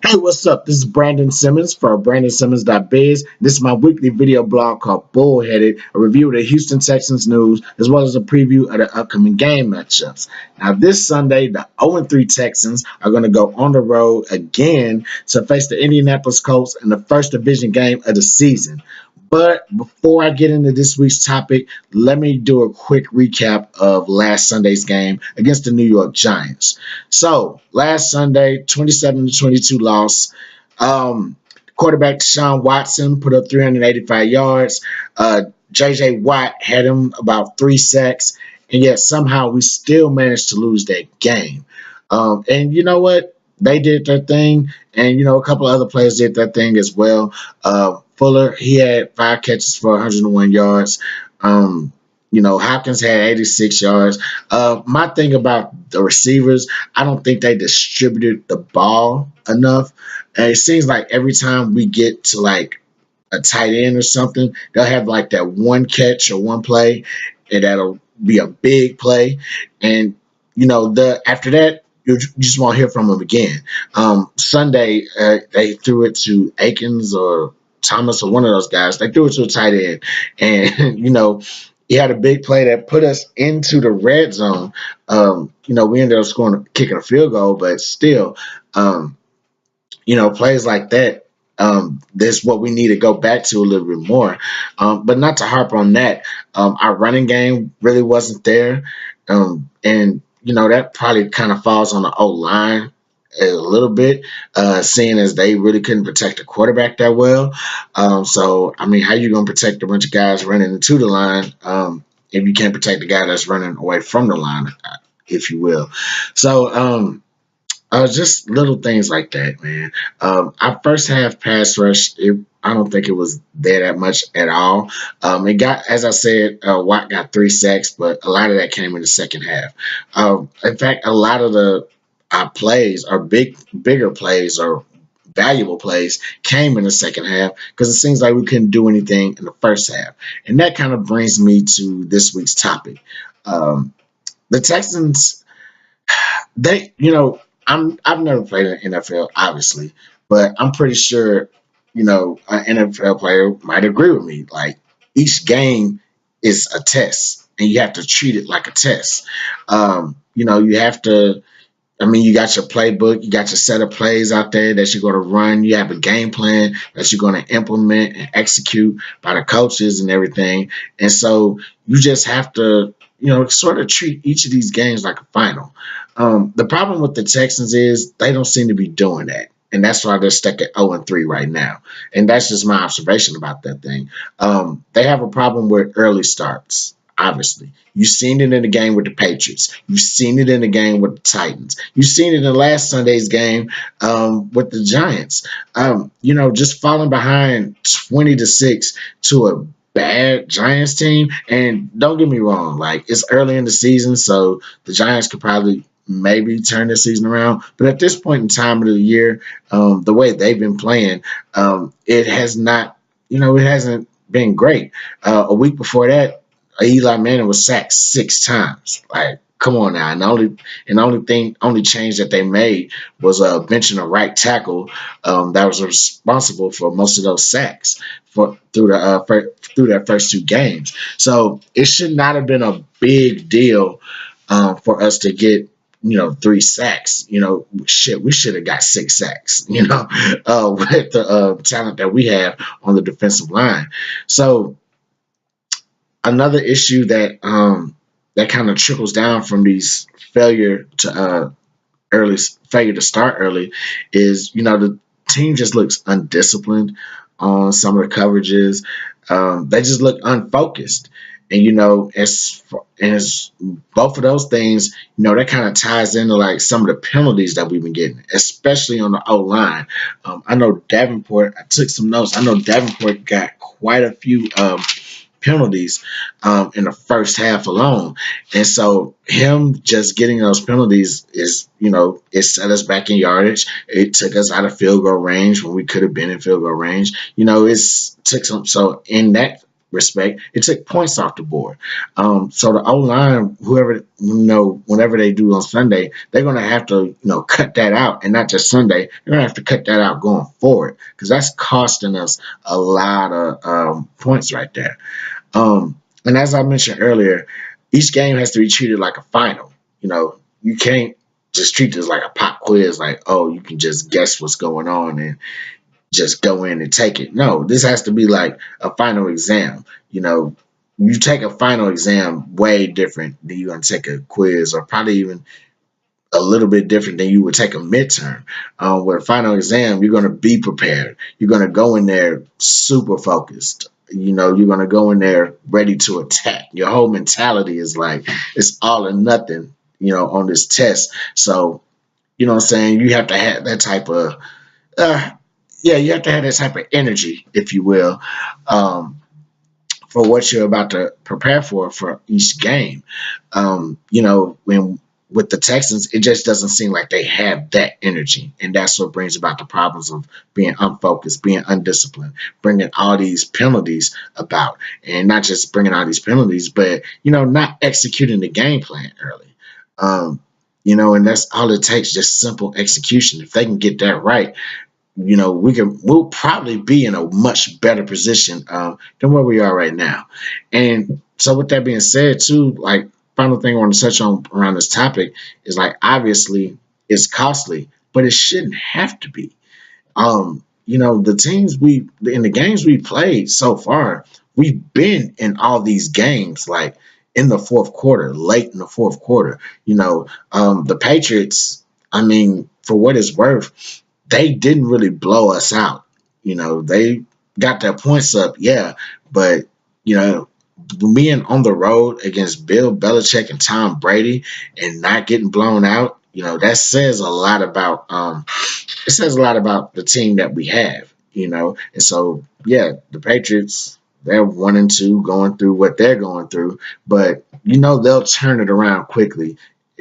Hey, what's up? This is Brandon Simmons for BrandonSimmons.biz. This is my weekly video blog called Bullheaded, a review of the Houston Texans news, as well as a preview of the upcoming game matchups. Now, this Sunday, the 0-3 Texans are going to go on the road again to face the Indianapolis Colts in the first division game of the season. But before I get into this week's topic, let me do a quick recap of last Sunday's game against the New York Giants. So last Sunday, 27-22 loss. Quarterback Deshaun Watson put up 385 yards. J.J. Watt had him about 3 sacks, and yet somehow we still managed to lose that game. And you know what? They did their thing, and a couple of other players did their thing as well. Fuller, he had 5 catches for 101 yards. Hopkins had 86 yards. My thing about the receivers, I don't think they distributed the ball enough. And it seems like every time we get to like a tight end or something, they'll have like that one catch or one play, and that'll be a big play. And the after that, you just won't hear from them again. Sunday, they threw it to Akins or Thomas or one of those guys. They threw it to a tight end, and he had a big play that put us into the red zone. We ended up kicking a field goal, but still, plays like that. That's what we need to go back to a little bit more. But not to harp on that, our running game really wasn't there. And that probably kind of falls on the O-line a little bit, seeing as they really couldn't protect the quarterback that well. So, I mean, how you going to protect a bunch of guys running into the line if you can't protect the guy that's running away from the line, if you will? So, just little things like that, man. Our first half pass rush, I don't think it was there that much at all. It got, as I said, Watt got 3 sacks, but a lot of that came in the second half. In fact, a lot of our plays, our bigger plays, or valuable plays, came in the second half because it seems like we couldn't do anything in the first half. And that kind of brings me to this week's topic. The Texans, I've never played in the NFL, obviously, but I'm pretty sure, an NFL player might agree with me. Like, each game is a test, and you have to treat it like a test. You have to. I mean, you got your playbook, you got your set of plays out there that you're going to run. You have a game plan that you're going to implement and execute by the coaches and everything. And so you just have to, sort of treat each of these games like a final. The problem with the Texans is they don't seem to be doing that. And that's why they're stuck at 0-3 right now. And that's just my observation about that thing. They have a problem with early starts. Obviously, you've seen it in the game with the Patriots. You've seen it in the game with the Titans. You've seen it in last Sunday's game with the Giants. Just falling behind 20-6 to a bad Giants team. And don't get me wrong, like, it's early in the season, so the Giants could probably maybe turn the season around. But at this point in time of the year, the way they've been playing, it has not, it hasn't been great. A week before that, Eli Manning was sacked 6 times. Like, come on now. And the only change that they made was benching a right tackle that was responsible for most of those sacks through their first 2 games. So it should not have been a big deal for us to get 3 sacks. We should have got 6 sacks. With the talent that we have on the defensive line. So another issue that kind of trickles down from these failure to start early is the team just looks undisciplined on some of the coverages. They just look unfocused, and as both of those things, that kind of ties into like some of the penalties that we've been getting, especially on the O line. I know Davenport. I took some notes. I know Davenport got quite a few penalties in the first half alone. And so him just getting those penalties is, it set us back in yardage. It took us out of field goal range when we could have been in field goal range. It's took some. So in that respect. It took points off the board. So the O line, whoever whenever they do on Sunday, they're gonna have to cut that out, and not just Sunday. They're gonna have to cut that out going forward because that's costing us a lot of points right there. And as I mentioned earlier, each game has to be treated like a final. You can't just treat this like a pop quiz, like, oh, you can just guess what's going on and just go in and take it. No, this has to be like a final exam. You take a final exam way different than you're going to take a quiz, or probably even a little bit different than you would take a midterm. With a final exam, you're going to be prepared. You're going to go in there super focused. You're going to go in there ready to attack. Your whole mentality is like it's all or nothing, on this test. So, what I'm saying? You have to have that type of, uh, yeah, you have to have that type of energy, if you will, for what you're about to prepare for each game. When with the Texans, it just doesn't seem like they have that energy, and that's what brings about the problems of being unfocused, being undisciplined, bringing all these penalties about, and not just bringing all these penalties, but not executing the game plan early. And that's all it takes, just simple execution. If they can get that right, we'll probably be in a much better position than where we are right now. And so with that being said too, like, final thing I want to touch on around this topic is, like, obviously it's costly, but it shouldn't have to be. The teams we in the games we played so far, we've been in all these games like in the fourth quarter, late in the fourth quarter. The Patriots, I mean, for what it's worth, they didn't really blow us out. They got their points up, yeah, but being on the road against Bill Belichick and Tom Brady and not getting blown out, that says a lot about the team that we have. And so, yeah, the Patriots, they're 1-2 going through what they're going through, but they'll turn it around quickly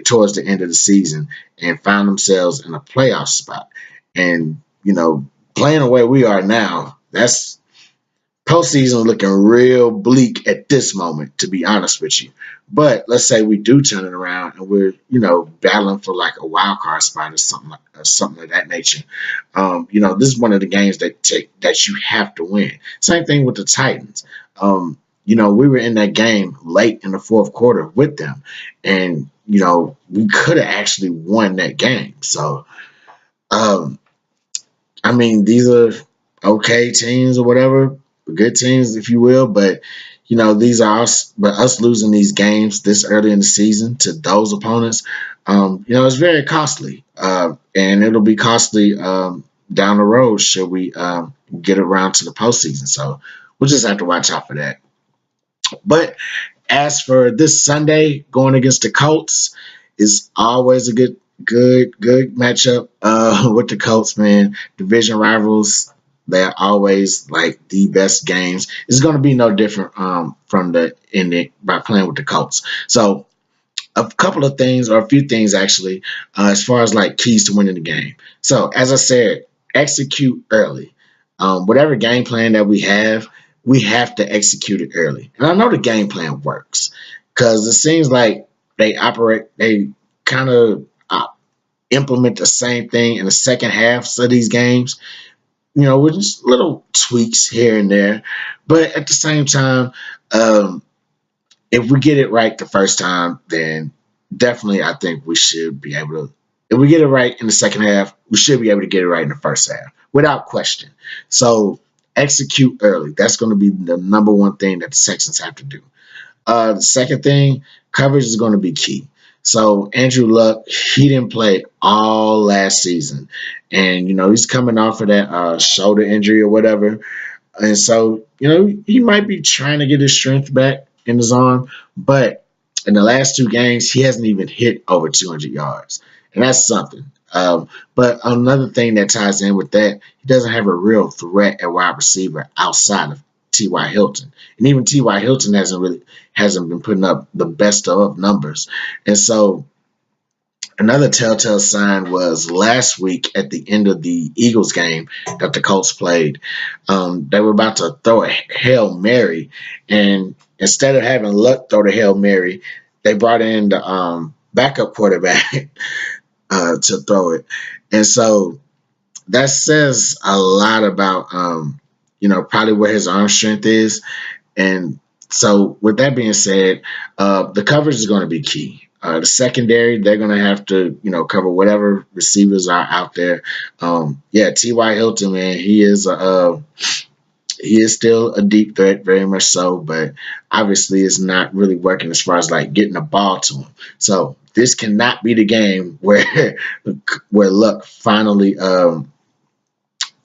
towards the end of the season and find themselves in a playoff spot. And playing the way we are now, that's postseason looking real bleak at this moment, to be honest with you. But let's say we do turn it around and we're, battling for like a wild card spot or something of that nature. This is one of the games that you have to win. Same thing with the Titans. We were in that game late in the fourth quarter with them, and we could have actually won that game. So, I mean, these are okay teams or whatever, good teams, if you will. But these are us. But us losing these games this early in the season to those opponents, it's very costly, and it'll be costly down the road should we get around to the postseason. So we'll just have to watch out for that. But as for this Sunday going against the Colts, is always a good matchup with the Colts, man. Division rivals, they're always like the best games. It's going to be no different from the ending by playing with the Colts. So a couple of things, or a few things actually, as far as like keys to winning the game. So as I said, execute early. Whatever game plan that we have to execute it early. And I know the game plan works because it seems like they kind of implement the same thing in the second halves of these games, with just little tweaks here and there. But at the same time, if we get it right the first time, then definitely I think we should be able to. If we get it right in the second half, we should be able to get it right in the first half without question. So execute early. That's going to be the number one thing that the Texans have to do. The second thing, coverage is going to be key. So Andrew Luck, he didn't play all last season, and he's coming off of that shoulder injury or whatever, and so he might be trying to get his strength back in his arm, but in the last two games he hasn't even hit over 200 yards, and that's something. But another thing that ties in with that, he doesn't have a real threat at wide receiver outside of T.Y. Hilton, and even T.Y. Hilton hasn't been putting up the best of numbers, and so Another telltale sign was last week at the end of the Eagles game that the Colts played. They were about to throw a Hail Mary, and instead of having Luck throw the Hail Mary, they brought in the backup quarterback to throw it. And so that says a lot about, probably where his arm strength is. And so, with that being said, the coverage is going to be key. The secondary, they're going to have to, cover whatever receivers are out there. Yeah, T.Y. Hilton, man, he is still a deep threat, very much so, but obviously it's not really working as far as like getting the ball to him. So this cannot be the game where where Luck finally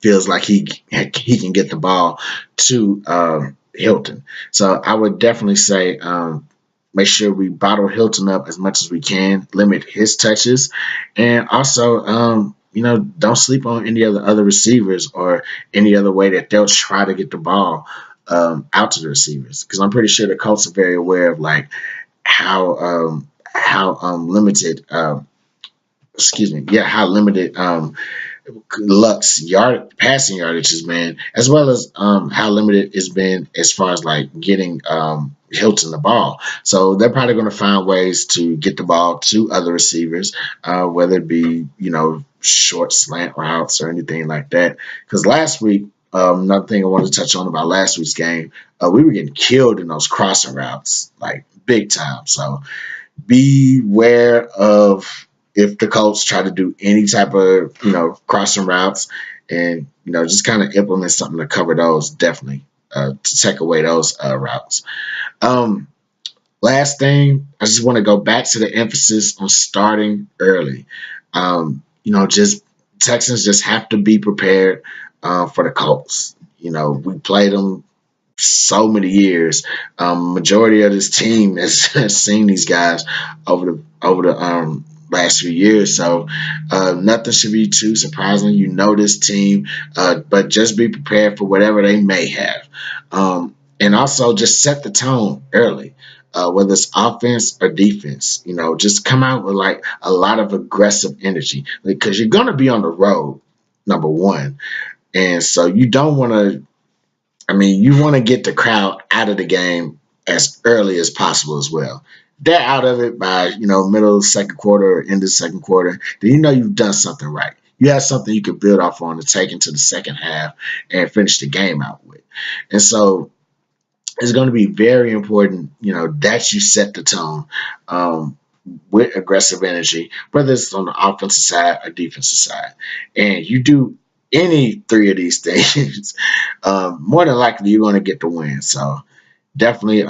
feels like he can get the ball to Hilton. So I would definitely say make sure we bottle Hilton up as much as we can, limit his touches, and also don't sleep on any of the other receivers or any other way that they'll try to get the ball out to the receivers, because I'm pretty sure the Colts are very aware of like how limited how limited Luck's passing yardage has been, as well as how limited it's been as far as like getting Hilton the ball. So they're probably going to find ways to get the ball to other receivers, whether it be short slant routes or anything like that. Because last week, another thing I wanted to touch on about last week's game, we were getting killed in those crossing routes like big time. So beware of if the Colts try to do any type of crossing routes, and just kind of implement something to cover those, definitely to take away those routes. Um, Last thing, I just want to go back to the emphasis on starting early. Just Texans just have to be prepared for the Colts. We played them so many years. Majority of this team has seen these guys over the last few years, so nothing should be too surprising. This team, but just be prepared for whatever they may have, and also just set the tone early. Whether it's offense or defense, just come out with like a lot of aggressive energy, because you're going to be on the road, number one, and so you don't want to you want to get the crowd out of the game as early as possible as well. They're out of it by, middle of the second quarter or end of the second quarter. Then you've done something right. You have something you can build off on to take into the second half and finish the game out with. And so it's going to be very important, that you set the tone with aggressive energy, whether it's on the offensive side or defensive side. And you do any three of these things, more than likely you're going to get the win. So definitely,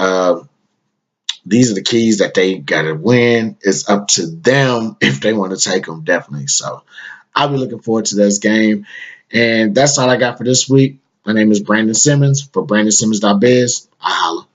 these are the keys that they got to win. It's up to them if they want to take them, definitely. So I'll be looking forward to this game. And that's all I got for this week. My name is Brandon Simmons for BrandonSimmons.biz. I holla.